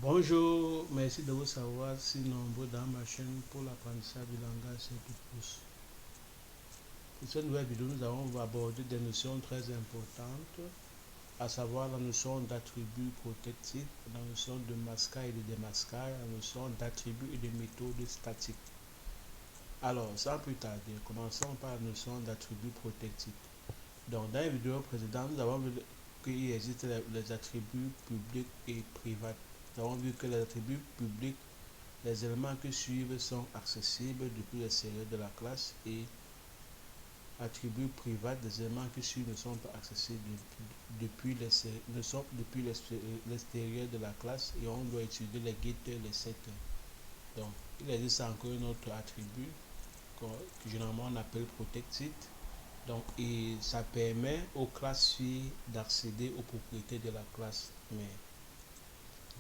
Bonjour, merci de vous savoir si nombreux dans ma chaîne pour l'apprentissage du langage C++. Pour cette nouvelle vidéo, nous allons aborder des notions très importantes, à savoir la notion d'attribut protectif, la notion de masquage et de démasquage, la notion d'attribut et de méthode statique. Alors, sans plus tarder, commençons par la notion d'attribut protectif. Donc, dans les vidéos précédentes, nous avons vu qu'il existe les attributs publics et privés. Nous avons vu que les attributs publics, les éléments qui suivent sont accessibles depuis l'extérieur de la classe, et attributs privés, des éléments qui suivent ne sont pas accessibles depuis l'extérieur de la classe, et on doit utiliser les getters, les setters. Donc, il existe encore un autre attribut que généralement on appelle protected. Donc, et ça permet aux classes filles d'accéder aux propriétés de la classe mère.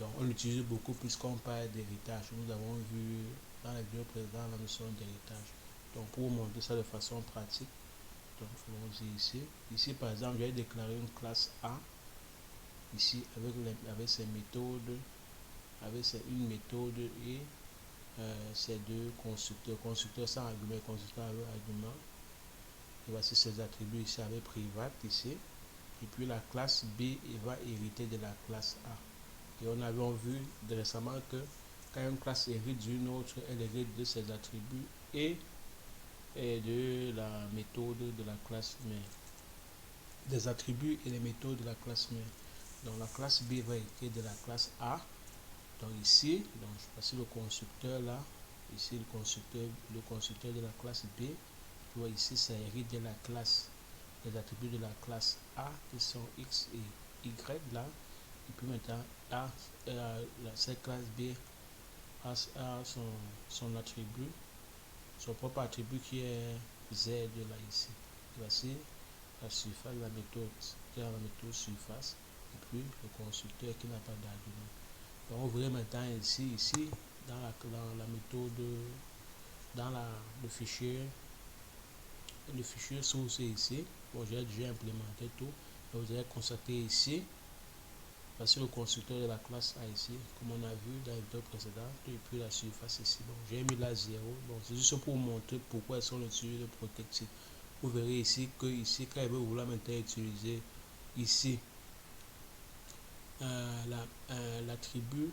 Donc, on l'utilise beaucoup puisqu'on parle d'héritage. Nous avons vu dans les vidéos précédentes la notion d'héritage. Donc, pour montrer ça de façon pratique, donc allons-y ici. Ici, par exemple, j'ai déclaré une classe A ici avec ses méthodes, une méthode et ces deux constructeurs. Constructeur sans argument, constructeur avec argument. Et voici ses attributs ici avec private ici. Et puis la classe B va hériter de la classe A. Et on avait vu récemment que quand une classe hérite d'une autre, elle hérite de ses attributs et de la méthode de la classe mère. Des attributs et les méthodes de la classe mère. Donc la classe B va hériter de la classe A. Donc ici, donc voici le constructeur là. Ici le constructeur de la classe B. Tu vois ici, ça hérite de la classe, les attributs de la classe A qui sont X et Y là. Et puis maintenant, cette classe B a son attribut, son propre attribut qui est Z de là ici. Voici la surface, la méthode, qui est la méthode surface, et puis le constructeur qui n'a pas d'argument. Donc on verrait maintenant ici dans la méthode, dans le fichier source ici. Bon, j'ai déjà implémenté tout. Donc vous allez constater ici. Voici le constructeur de la classe A ici, comme on a vu dans les vidéos précédentes, et puis la surface ici. Bon, j'ai mis la 0. Bon, c'est juste pour vous montrer pourquoi sont utilisés le protective. Vous verrez ici que ici, quand il veut vouloir maintenant utiliser ici l'attribut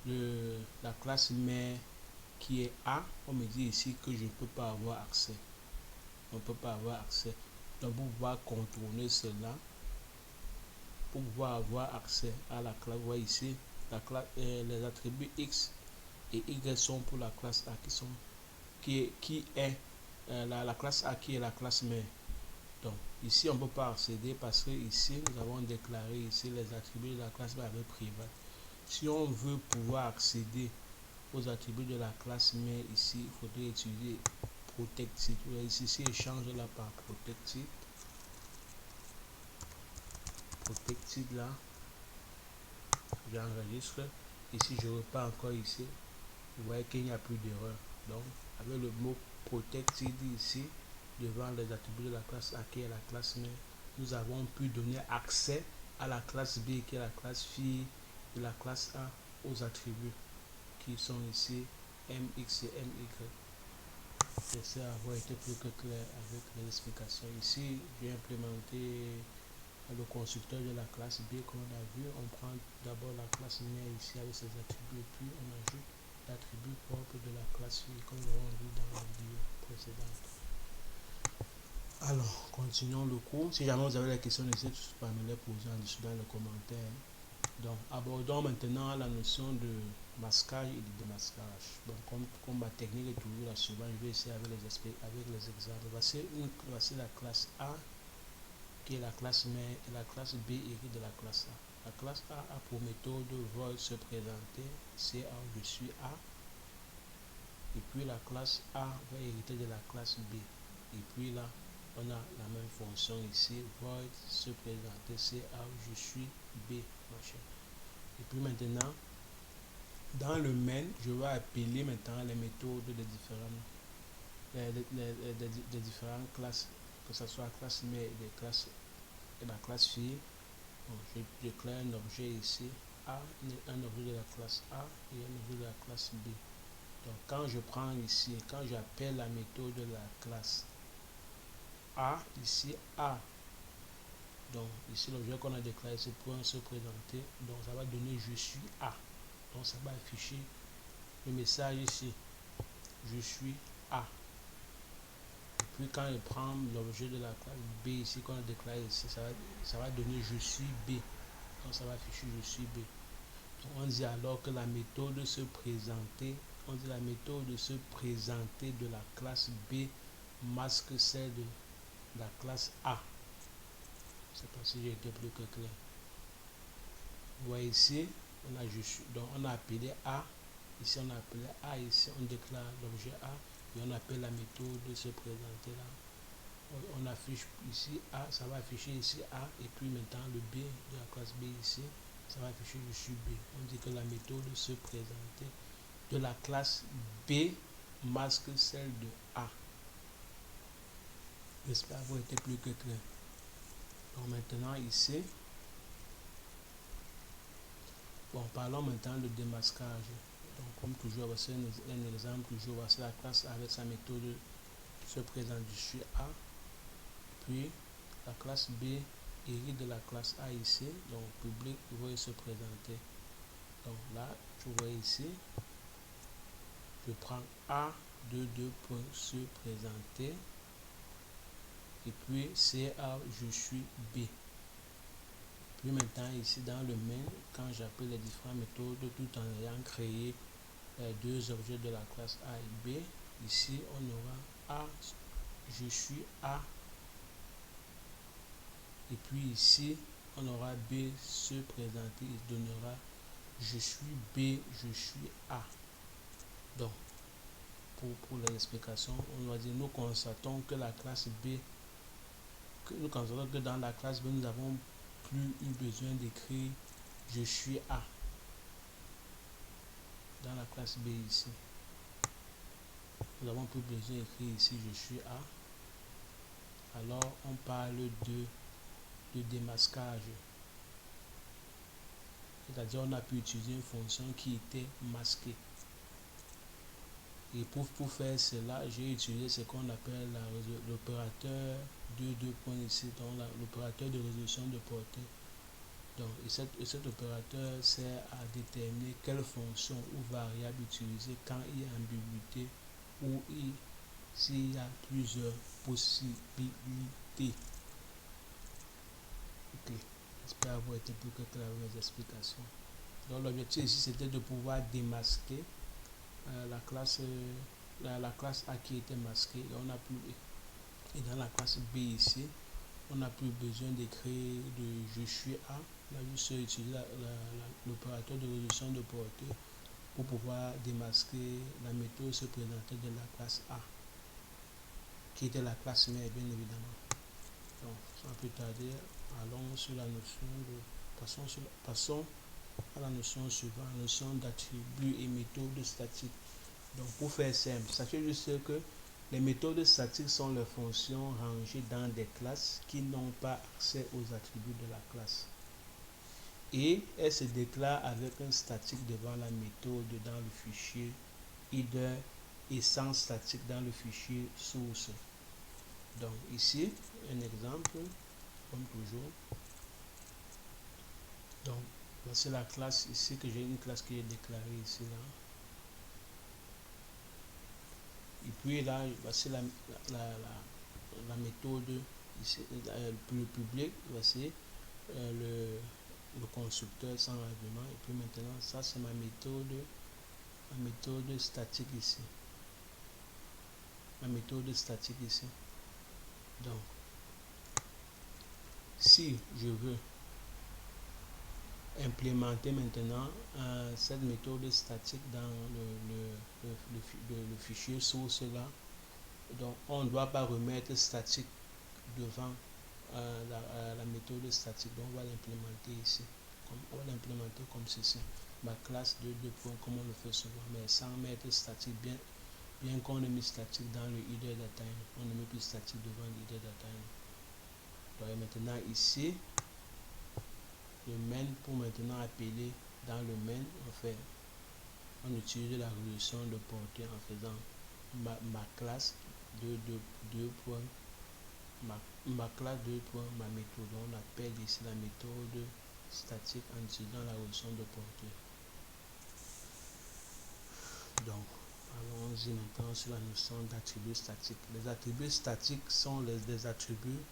de la classe mère qui est A, on me dit ici que je ne peux pas avoir accès. On ne peut pas avoir accès. Donc, pour pouvoir contourner cela, pour pouvoir avoir accès à la classe, vous voyez ici, les attributs X et Y sont pour la classe A qui est la classe A qui est la classe mère. Donc ici on ne peut pas accéder parce que ici nous avons déclaré ici les attributs de la classe mère avec privé. Si on veut pouvoir accéder aux attributs de la classe mère ici, il faudrait utiliser protected. Ici échange là par protected là, j'enregistre. Ici je repars encore ici, vous voyez qu'il n'y a plus d'erreur. Donc avec le mot protected ici devant les attributs de la classe A qui est la classe mère, nous avons pu donner accès à la classe B qui est la classe fille de la classe A aux attributs qui sont ici MX et MY. J'essaie d'avoir été plus que clair avec les explications. Ici, j'ai implémenté le constructeur de la classe B qu'on a vu. On prend d'abord la classe mère ici avec ses attributs, puis on ajoute l'attribut propre de la classe fille comme nous l'avons vu dans la vidéo précédente. Alors, continuons le cours. Si jamais vous avez des questions, n'hésitez pas à me les poser en dessous dans les commentaires. Donc, abordons maintenant la notion de masquage et de démasquage. Donc, comme ma technique est toujours la suivante, je vais essayer avec les exemples. Voici la classe A qui est la classe mère et la classe B hérite de la classe A. La classe A a pour méthode void se présenter, c'est A, je suis A. Et puis la classe A va hériter de la classe B. Et puis là, on a la même fonction ici, void se présenter, c'est A, je suis B. Machin. Et puis maintenant, dans le main, je vais appeler maintenant les méthodes des différentes classes, que ce soit la classe mère et la classe fille. Bon, je déclare un objet ici A, un objet de la classe A et un objet de la classe B. Donc quand je prends ici, quand j'appelle la méthode de la classe A, ici A, donc ici l'objet qu'on a déclaré c'est pour se présenter, donc ça va donner je suis A, donc ça va afficher le message ici, je suis A. Et puis quand je prends l'objet de la classe B ici qu'on a déclaré ici, ça va donner je suis B, donc ça va afficher je suis B. Donc on dit alors que la méthode se présenter, on dit la méthode de se présenter de la classe B masque celle de la classe A. Je ne sais pas si j'ai été plus que clair. Vous voyez ici, on a je suis, donc on a appelé A, ici on a appelé A, ici on déclare l'objet A et on appelle la méthode de se présenter là. On affiche ici A, ça va afficher ici A et puis maintenant le B de la classe B ici, ça va afficher je suis B. On dit que la méthode de se présenter de la classe B masque celle de A. J'espère avoir été plus que clair. Donc maintenant ici, bon, parlons maintenant de démasquage. Donc comme toujours, voici un exemple, toujours voici la classe avec sa méthode se présente je suis A, puis la classe B hérite de la classe A ici, donc public, vous voyez se présenter. Donc là, tu vois ici, je prends A de 2 points se présenter et puis CA je suis B. Puis maintenant ici dans le main, quand j'appelle les différentes méthodes tout en ayant créé deux objets de la classe A et B, ici on aura A, je suis A, et puis ici on aura B se présenter, il donnera je suis B, je suis A. Donc pour l'explication, on va dire nous constatons que la classe B, nous constatons que dans la classe B nous avons plus eu besoin d'écrire je suis A dans la classe B ici. Nous n'avons plus besoin d'écrire ici je suis A. Alors on parle de démasquage. C'est-à-dire on a pu utiliser une fonction qui était masquée. Et pour faire cela, j'ai utilisé ce qu'on appelle l'opérateur de 2 points ici, donc l'opérateur de résolution de portée. Donc, cet opérateur sert à déterminer quelle fonction ou variable utiliser quand il y a ambiguïté ou s'il y a plusieurs possibilités. Ok, j'espère avoir été plus clair avec les explications. Donc l'objectif ici c'était de pouvoir démasquer la classe A qui était masquée et on a pu, et dans la classe B ici on n'a plus besoin d'écrire de je suis A, on a juste utilisé l'opérateur de résolution de portée pour pouvoir démasquer la méthode se présenter de la classe A qui était la classe mère bien évidemment. Donc sans plus tarder, allons sur la notion de passons à la notion suivante, la notion d'attribut et méthode statique. Donc pour faire simple, sachez juste que les méthodes statiques sont les fonctions rangées dans des classes qui n'ont pas accès aux attributs de la classe. Et elles se déclarent avec un statique devant la méthode dans le fichier header et sans statique dans le fichier source. Donc ici, un exemple, comme toujours. Donc voici la classe ici, que j'ai une classe qui est déclarée ici là. Et puis là, voici la méthode ici, le public, voici le constructeur sans argument. Et puis maintenant, ça c'est ma méthode statique ici. Ma méthode statique ici. Donc, si je veux implémenter maintenant cette méthode statique dans le fichier source là, donc on ne doit pas remettre statique devant la méthode statique. Donc on va l'implémenter ici, on va l'implémenter comme ceci, ma classe de 2 points comme on le fait souvent, mais sans mettre statique, bien qu'on ait mis statique dans le header data, on ne met plus statique devant le header data. Donc maintenant ici, le main pour maintenant appeler dans le main, on utilise la résolution de portée en faisant ma classe deux points, ma classe ma méthode. On appelle ici la méthode statique en utilisant la résolution de portée. Donc, allons-y maintenant sur la notion d'attributs statiques. Les attributs statiques sont des attributs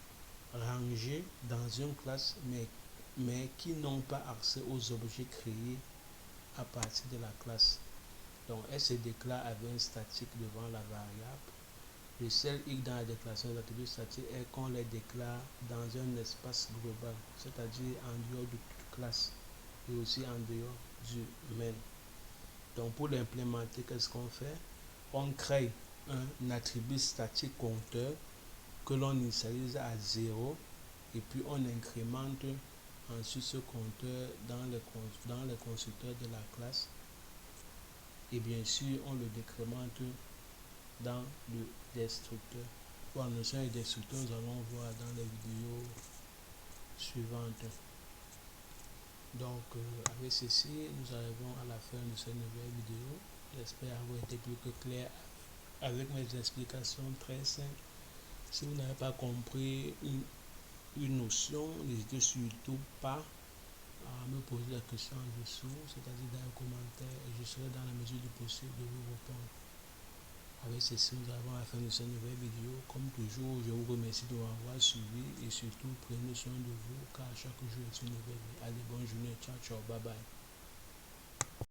rangés dans une classe, mais qui n'ont pas accès aux objets créés à partir de la classe. Donc, elle se déclare avec un statique devant la variable. Le seul hic dans la déclaration des attributs statiques est qu'on les déclare dans un espace global, c'est-à-dire en dehors de toute classe et aussi en dehors du main. Donc, pour l'implémenter, qu'est-ce qu'on fait? On crée un attribut statique compteur que l'on initialise à 0 et puis on incrémente ensuite ce compteur dans les constructeurs de la classe, et bien sûr on le décrémente dans le destructeur. Pour la notion de destructeur, nous allons voir dans les vidéos suivantes. Donc avec ceci, nous arrivons à la fin de cette nouvelle vidéo. J'espère avoir été plus que clair avec mes explications très simples. Si vous n'avez pas compris une notion, n'hésitez surtout pas à me poser la question en dessous, c'est-à-dire dans les commentaires, et je serai dans la mesure du possible de vous répondre. Avec ceci, nous arrivons à la fin de cette nouvelle vidéo. Comme toujours, je vous remercie de m'avoir suivi et surtout prenez soin de vous car chaque jour est une nouvelle vie. Allez, bonne journée, ciao, ciao, bye bye.